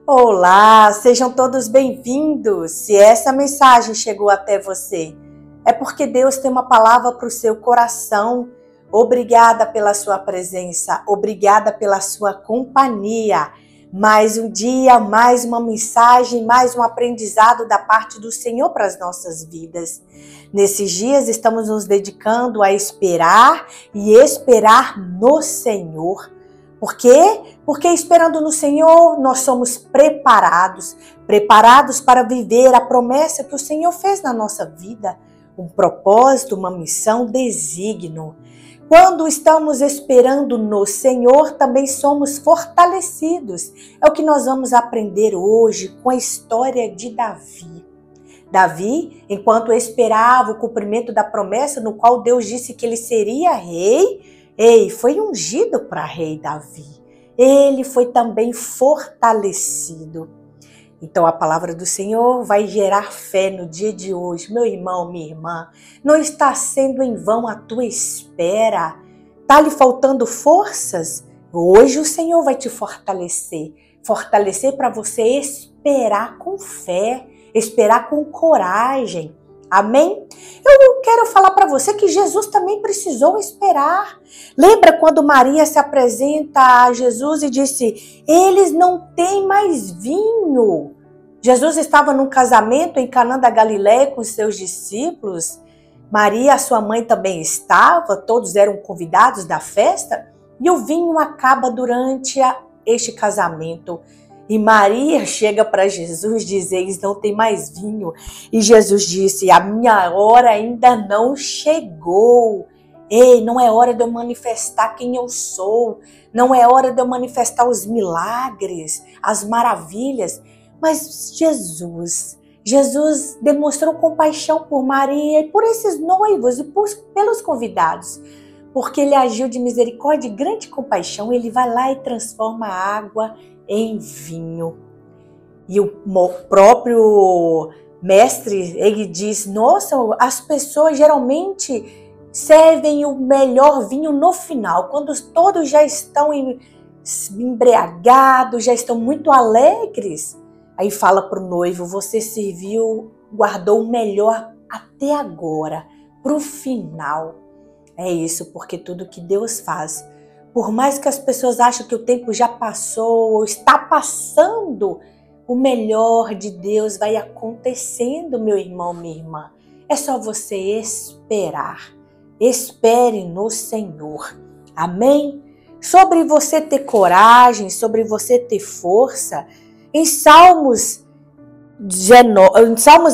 Olá, sejam todos bem-vindos. Se essa mensagem chegou até você, é porque Deus tem uma palavra para o seu coração. Obrigada pela sua presença, obrigada pela sua companhia. Mais um dia, mais uma mensagem, mais um aprendizado da parte do Senhor para as nossas vidas. Nesses dias estamos nos dedicando a esperar e esperar no Senhor. Por quê? Porque esperando no Senhor, nós somos preparados para viver a promessa que o Senhor fez na nossa vida, um propósito, uma missão, desígnio. Quando estamos esperando no Senhor, também somos fortalecidos. É o que nós vamos aprender hoje com a história de Davi. Davi, enquanto esperava o cumprimento da promessa no qual Deus disse que ele seria rei, foi ungido para rei Davi. Ele foi também fortalecido. Então a palavra do Senhor vai gerar fé no dia de hoje. Meu irmão, minha irmã, não está sendo em vão a tua espera. Está lhe faltando forças? Hoje o Senhor vai te fortalecer. Fortalecer para você esperar com fé, esperar com coragem. Amém? Eu quero falar para você que Jesus também precisou esperar. Lembra quando Maria se apresenta a Jesus e disse: eles não têm mais vinho. Jesus estava num casamento em Caná da Galileia com seus discípulos. Maria, sua mãe, também estava. Todos eram convidados da festa. E o vinho acaba durante este casamento. E Maria chega para Jesus e diz: eles não tem mais vinho. E Jesus disse: a minha hora ainda não chegou. Não é hora de eu manifestar quem eu sou. Não é hora de eu manifestar os milagres, as maravilhas. Mas Jesus demonstrou compaixão por Maria e por esses noivos e pelos convidados. Porque ele agiu de misericórdia e grande compaixão. Ele vai lá e transforma a água em vinho. E o próprio mestre, ele diz: nossa, as pessoas geralmente servem o melhor vinho no final, quando todos já estão embriagados, já estão muito alegres. Aí fala para o noivo: você serviu, guardou o melhor até agora, para o final. É isso, porque tudo que Deus faz, por mais que as pessoas achem que o tempo já passou ou está passando, o melhor de Deus vai acontecendo, meu irmão, minha irmã. É só você esperar. Espere no Senhor. Amém? Sobre você ter coragem, sobre você ter força, em Salmos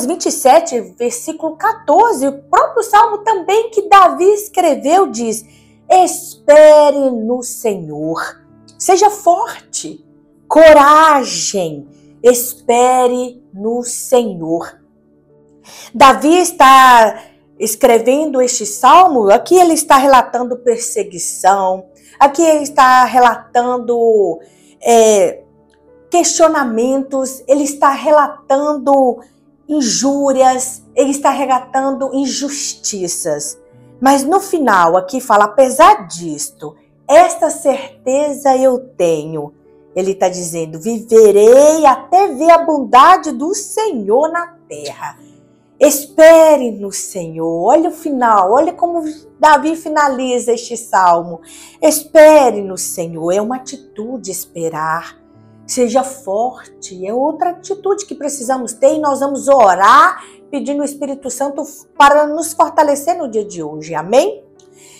27, versículo 14, o próprio Salmo também que Davi escreveu diz: espere no Senhor, seja forte, coragem, espere no Senhor. Davi está escrevendo este salmo, aqui ele está relatando perseguição, aqui ele está relatando questionamentos, ele está relatando injúrias, ele está relatando injustiças. Mas no final aqui fala: apesar disto, esta certeza eu tenho. Ele está dizendo: viverei até ver a bondade do Senhor na terra. Espere no Senhor. Olha o final, olha como Davi finaliza este salmo. Espere no Senhor, é uma atitude esperar. Seja forte, é outra atitude que precisamos ter e nós vamos orar pedindo o Espírito Santo para nos fortalecer no dia de hoje, amém?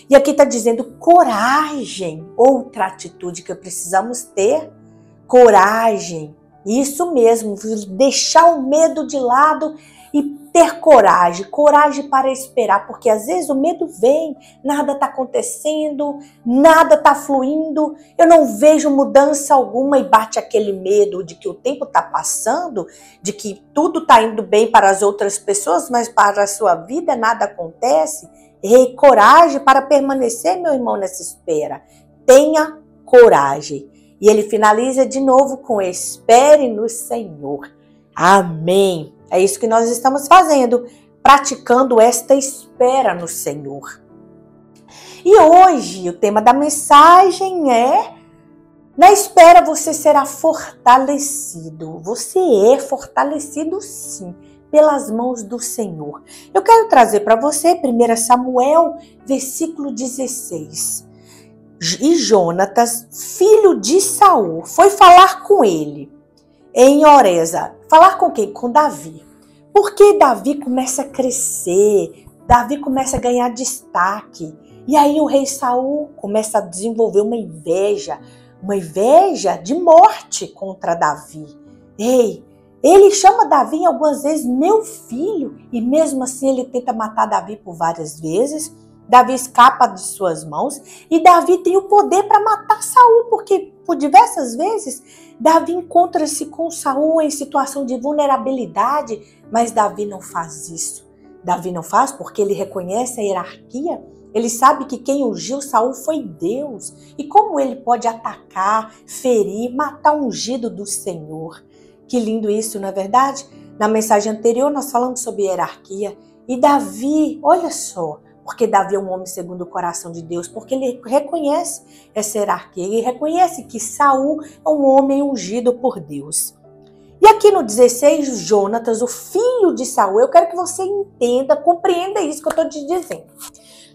E aqui está dizendo coragem, outra atitude que precisamos ter, coragem, isso mesmo, deixar o medo de lado e ter coragem para esperar, porque às vezes o medo vem, nada está acontecendo, nada está fluindo, eu não vejo mudança alguma e bate aquele medo de que o tempo está passando, de que tudo está indo bem para as outras pessoas, mas para a sua vida nada acontece. Coragem para permanecer, meu irmão, nessa espera. Tenha coragem. E ele finaliza de novo com: espere no Senhor. Amém. É isso que nós estamos fazendo, praticando esta espera no Senhor. E hoje o tema da mensagem é Na espera você será fortalecido. Você é fortalecido sim, pelas mãos do Senhor. Eu quero trazer para você 1 Samuel, versículo 16. E Jonatas, filho de Saul, foi falar com ele em Oreza. Falar com quem? Com Davi. Porque Davi começa a crescer, Davi começa a ganhar destaque. E aí o rei Saul começa a desenvolver uma inveja de morte contra Davi. Ei, ele chama Davi algumas vezes meu filho, e mesmo assim ele tenta matar Davi por várias vezes. Davi escapa de suas mãos e Davi tem o poder para matar Saul, porque por diversas vezes Davi encontra-se com Saul em situação de vulnerabilidade, mas Davi não faz isso. Davi não faz porque ele reconhece a hierarquia. Ele sabe que quem ungiu Saul foi Deus. E como ele pode atacar, ferir, matar o ungido do Senhor? Que lindo isso, não é verdade? Na mensagem anterior nós falamos sobre hierarquia. E Davi, olha só, porque Davi é um homem segundo o coração de Deus, porque ele reconhece essa hierarquia. Ele reconhece que Saul é um homem ungido por Deus. E aqui no 16, Jonatas, o filho de Saul, eu quero que você entenda, compreenda isso que eu estou te dizendo.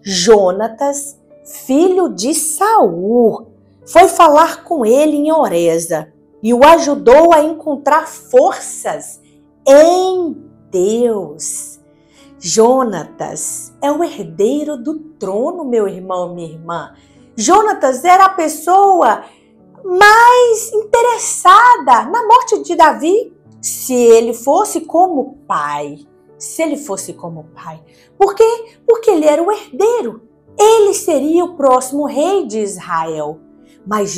Jonatas, filho de Saul, foi falar com ele em Oreza e o ajudou a encontrar forças em Deus. Jonatas é o herdeiro do trono, meu irmão, minha irmã. Jonatas era a pessoa mais interessada na morte de Davi, se ele fosse como pai. Por quê? Porque ele era o herdeiro. Ele seria o próximo rei de Israel. Mas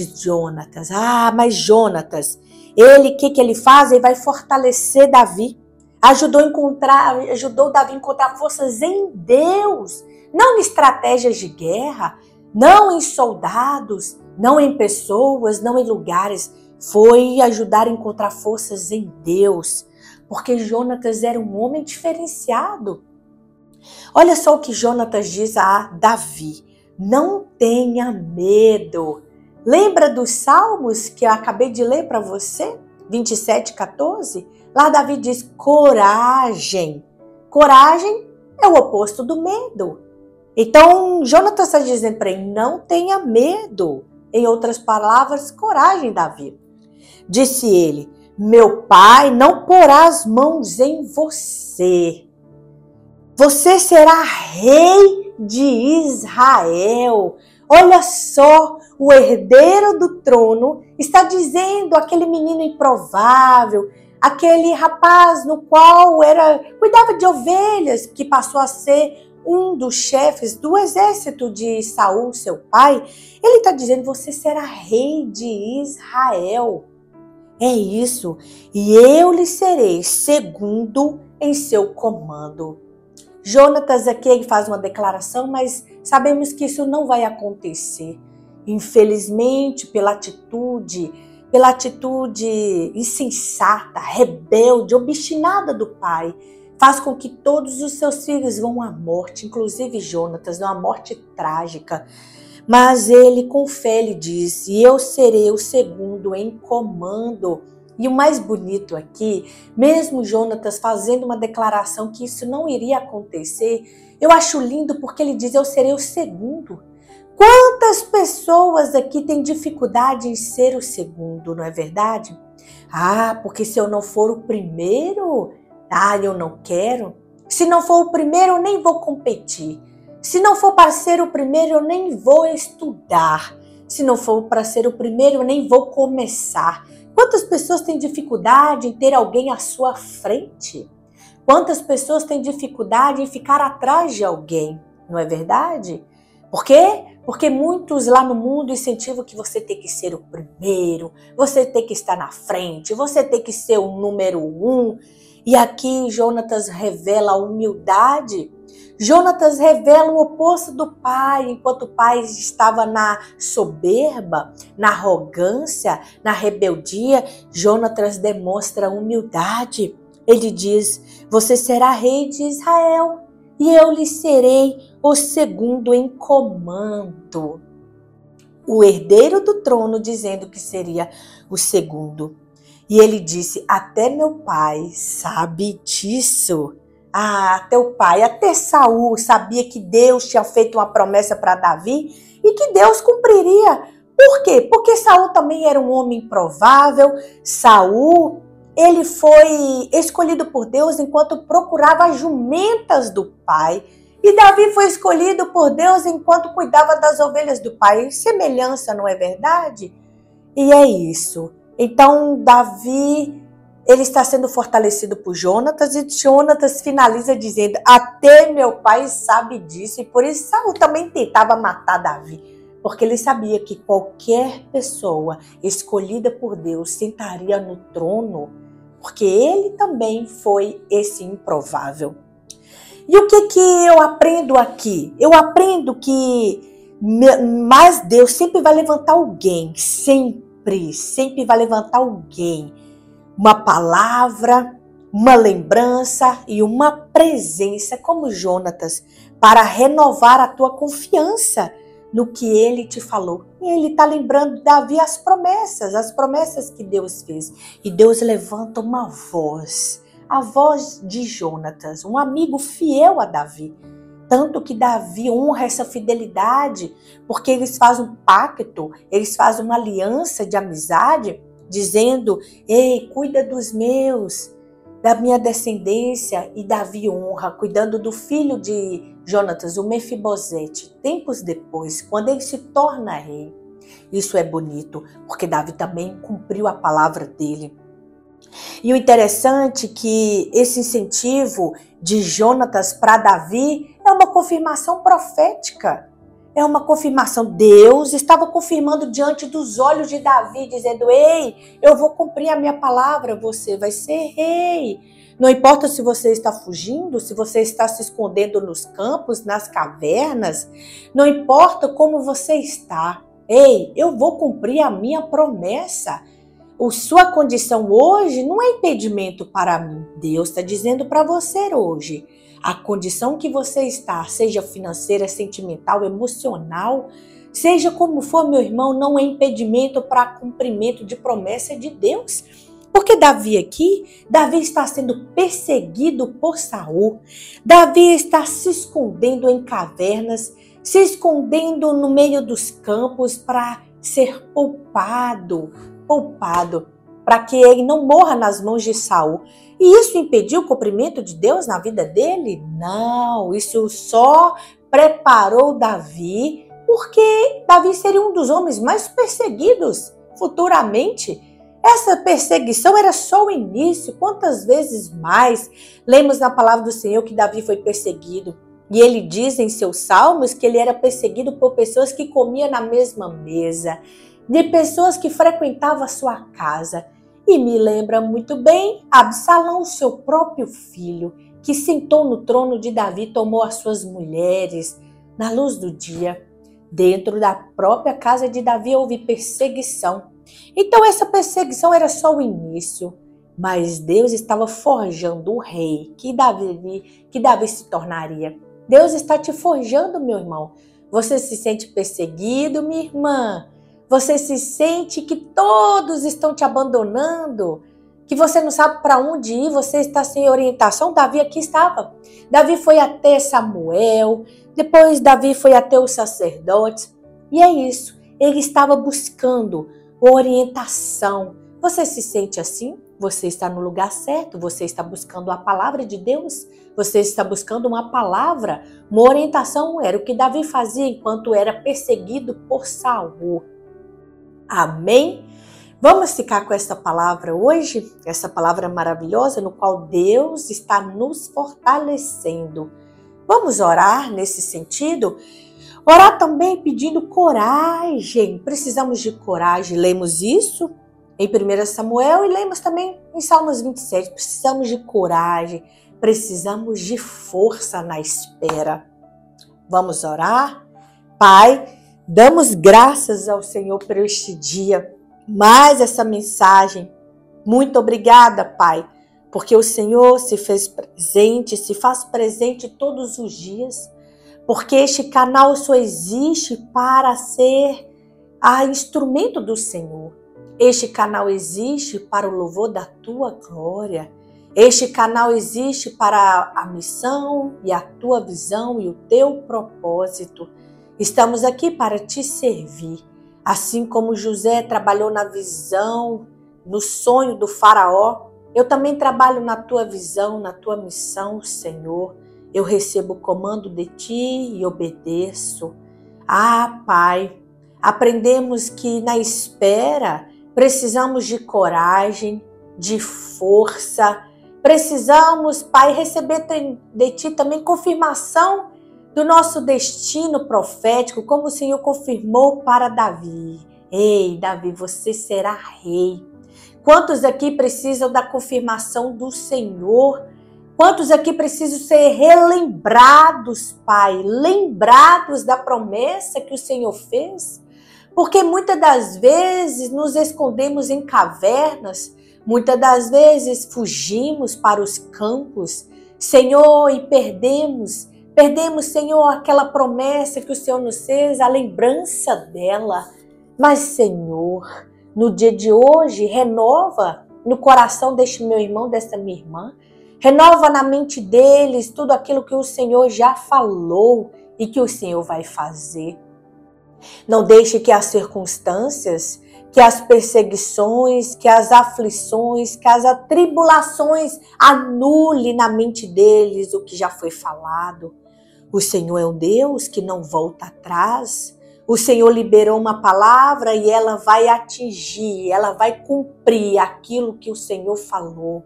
Jonatas, ele, o que ele faz? Ele vai fortalecer Davi. Ajudou Davi a encontrar forças em Deus, não em estratégias de guerra, não em soldados, não em pessoas, não em lugares. Foi ajudar a encontrar forças em Deus, porque Jonatas era um homem diferenciado. Olha só o que Jonatas diz a Davi: não tenha medo. Lembra dos Salmos que eu acabei de ler para você? 27:14? Lá Davi diz coragem. Coragem é o oposto do medo. Então, Jonatas está dizendo para ele, não tenha medo. Em outras palavras, coragem, Davi. Disse ele, meu pai não porá as mãos em você. Você será rei de Israel. Olha só, o herdeiro do trono está dizendo aquele menino improvável, aquele rapaz no qual cuidava de ovelhas, que passou a ser um dos chefes do exército de Saul, seu pai. Ele está dizendo, você será rei de Israel. É isso. E eu lhe serei segundo em seu comando. Jonatas aqui ele faz uma declaração, mas sabemos que isso não vai acontecer. Infelizmente, pela atitude insensata, rebelde, obstinada do pai, faz com que todos os seus filhos vão à morte, inclusive Jonatas, uma morte trágica. Mas ele com fé lhe disse, eu serei o segundo em comando. E o mais bonito aqui, mesmo Jonatas fazendo uma declaração que isso não iria acontecer, eu acho lindo porque ele diz, eu serei o segundo. Quantas pessoas aqui têm dificuldade em ser o segundo, não é verdade? Porque se eu não for o primeiro, eu não quero. Se não for o primeiro, eu nem vou competir. Se não for para ser o primeiro, eu nem vou estudar. Se não for para ser o primeiro, eu nem vou começar. Quantas pessoas têm dificuldade em ter alguém à sua frente? Quantas pessoas têm dificuldade em ficar atrás de alguém? Não é verdade? Por quê? Porque muitos lá no mundo incentivam que você tem que ser o primeiro, você tem que estar na frente, você tem que ser o número 1. E aqui Jonatas revela a humildade. Jonatas revela o oposto do pai, enquanto o pai estava na soberba, na arrogância, na rebeldia, Jonatas demonstra humildade. Ele diz, você será rei de Israel e eu lhe serei o segundo em comando. o herdeiro do trono, dizendo que seria o segundo. E ele disse, até meu pai sabe disso. Teu pai, até Saul sabia que Deus tinha feito uma promessa para Davi e que Deus cumpriria. Por quê? Porque Saul também era um homem improvável. Saul, ele foi escolhido por Deus enquanto procurava as jumentas do pai. E Davi foi escolhido por Deus enquanto cuidava das ovelhas do pai. Semelhança, não é verdade? E é isso. Então, Davi, ele está sendo fortalecido por Jonatas, e Jonatas finaliza dizendo, até meu pai sabe disso. E por isso Saul também tentava matar Davi, porque ele sabia que qualquer pessoa escolhida por Deus sentaria no trono, porque ele também foi esse improvável. E o que eu aprendo aqui? Eu aprendo que mas Deus sempre vai levantar alguém, sempre vai levantar alguém. Uma palavra, uma lembrança e uma presença como Jonatas para renovar a tua confiança no que ele te falou. E ele está lembrando Davi as promessas que Deus fez. E Deus levanta uma voz, a voz de Jonatas, um amigo fiel a Davi. Tanto que Davi honra essa fidelidade, porque eles fazem um pacto, eles fazem uma aliança de amizade, dizendo, ei, cuida dos meus, da minha descendência. E Davi honra, cuidando do filho de Jonatas, o Mefibosete, tempos depois, quando ele se torna rei. Isso é bonito, porque Davi também cumpriu a palavra dele. E o interessante é que esse incentivo de Jonatas para Davi é uma confirmação profética. É uma confirmação. Deus estava confirmando diante dos olhos de Davi, dizendo, ei, eu vou cumprir a minha palavra, você vai ser rei. Não importa se você está fugindo, se você está se escondendo nos campos, nas cavernas, não importa como você está. Ei, eu vou cumprir a minha promessa. Sua condição hoje não é impedimento para mim. Deus está dizendo para você hoje. A condição que você está, seja financeira, sentimental, emocional, seja como for, meu irmão, não é impedimento para cumprimento de promessa de Deus. Porque Davi está sendo perseguido por Saul. Davi está se escondendo em cavernas, se escondendo no meio dos campos para ser poupado, para que ele não morra nas mãos de Saul. E isso impediu o cumprimento de Deus na vida dele? Não, isso só preparou Davi, porque Davi seria um dos homens mais perseguidos futuramente. Essa perseguição era só o início. Quantas vezes mais lemos na palavra do Senhor que Davi foi perseguido? E ele diz em seus salmos que ele era perseguido por pessoas que comiam na mesma mesa, de pessoas que frequentavam a sua casa. E me lembra muito bem Absalão, seu próprio filho, que sentou no trono de Davi, tomou as suas mulheres na luz do dia. Dentro da própria casa de Davi houve perseguição. Então essa perseguição era só o início, mas Deus estava forjando o rei que Davi se tornaria. Deus está te forjando, meu irmão. Você se sente perseguido, minha irmã? Você se sente que todos estão te abandonando, que você não sabe para onde ir, você está sem orientação? Davi aqui estava. Davi foi até Samuel, depois Davi foi até os sacerdotes. E é isso, ele estava buscando orientação. Você se sente assim? Você está no lugar certo? Você está buscando a palavra de Deus? Você está buscando uma palavra? Uma orientação? Era o que Davi fazia enquanto era perseguido por Saul. Amém? Vamos ficar com essa palavra hoje? Essa palavra maravilhosa no qual Deus está nos fortalecendo. Vamos orar nesse sentido? Orar também pedindo coragem. Precisamos de coragem. Lemos isso em 1 Samuel e lemos também em Salmos 27. Precisamos de coragem. Precisamos de força na espera. Vamos orar? Pai, damos graças ao Senhor por este dia, mais essa mensagem. Muito obrigada, Pai, porque o Senhor se fez presente, se faz presente todos os dias, porque este canal só existe para ser a instrumento do Senhor. Este canal existe para o louvor da tua glória. Este canal existe para a missão e a tua visão e o teu propósito. Estamos aqui para te servir. Assim como José trabalhou na visão, no sonho do faraó, eu também trabalho na tua visão, na tua missão, Senhor. Eu recebo o comando de ti e obedeço. Ah, Pai, aprendemos que na espera precisamos de coragem, de força. Precisamos, Pai, receber de ti também confirmação do nosso destino profético, como o Senhor confirmou para Davi. Ei, Davi, você será rei. Quantos aqui precisam da confirmação do Senhor? Quantos aqui precisam ser relembrados, Pai? Lembrados da promessa que o Senhor fez? Porque muitas das vezes nos escondemos em cavernas, muitas das vezes fugimos para os campos, Senhor, e perdemos, Senhor, aquela promessa que o Senhor nos fez, a lembrança dela. Mas, Senhor, no dia de hoje, renova no coração deste meu irmão, desta minha irmã, renova na mente deles tudo aquilo que o Senhor já falou e que o Senhor vai fazer. Não deixe que as circunstâncias, que as perseguições, que as aflições, que as atribulações anule na mente deles o que já foi falado. O Senhor é um Deus que não volta atrás. O Senhor liberou uma palavra e ela vai atingir, ela vai cumprir aquilo que o Senhor falou.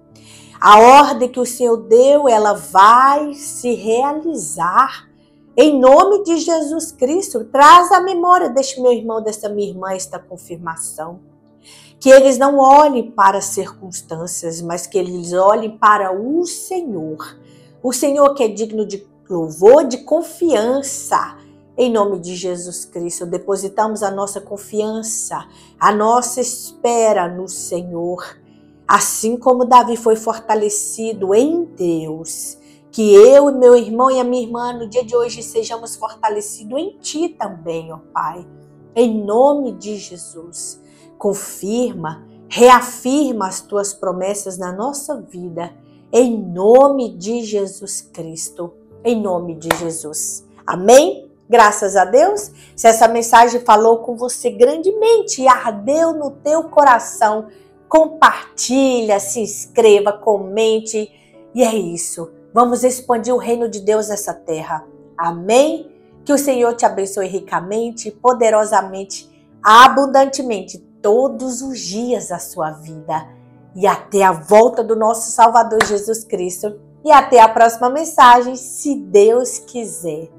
A ordem que o Senhor deu, ela vai se realizar. Em nome de Jesus Cristo, traz à memória deste meu irmão, desta minha irmã, esta confirmação. Que eles não olhem para as circunstâncias, mas que eles olhem para o Senhor. O Senhor que é digno de louvor, de confiança. Em nome de Jesus Cristo, depositamos a nossa confiança, a nossa espera no Senhor. Assim como Davi foi fortalecido em Deus, que eu e meu irmão e a minha irmã no dia de hoje sejamos fortalecidos em Ti também, ó Pai. Em nome de Jesus, confirma, reafirma as Tuas promessas na nossa vida. Em nome de Jesus Cristo, em nome de Jesus. Amém? Graças a Deus, se essa mensagem falou com você grandemente e ardeu no teu coração, compartilha, se inscreva, comente. E é isso. Vamos expandir o reino de Deus nessa terra. Amém? Que o Senhor te abençoe ricamente, poderosamente, abundantemente, todos os dias da sua vida. E até a volta do nosso Salvador Jesus Cristo. E até a próxima mensagem, se Deus quiser.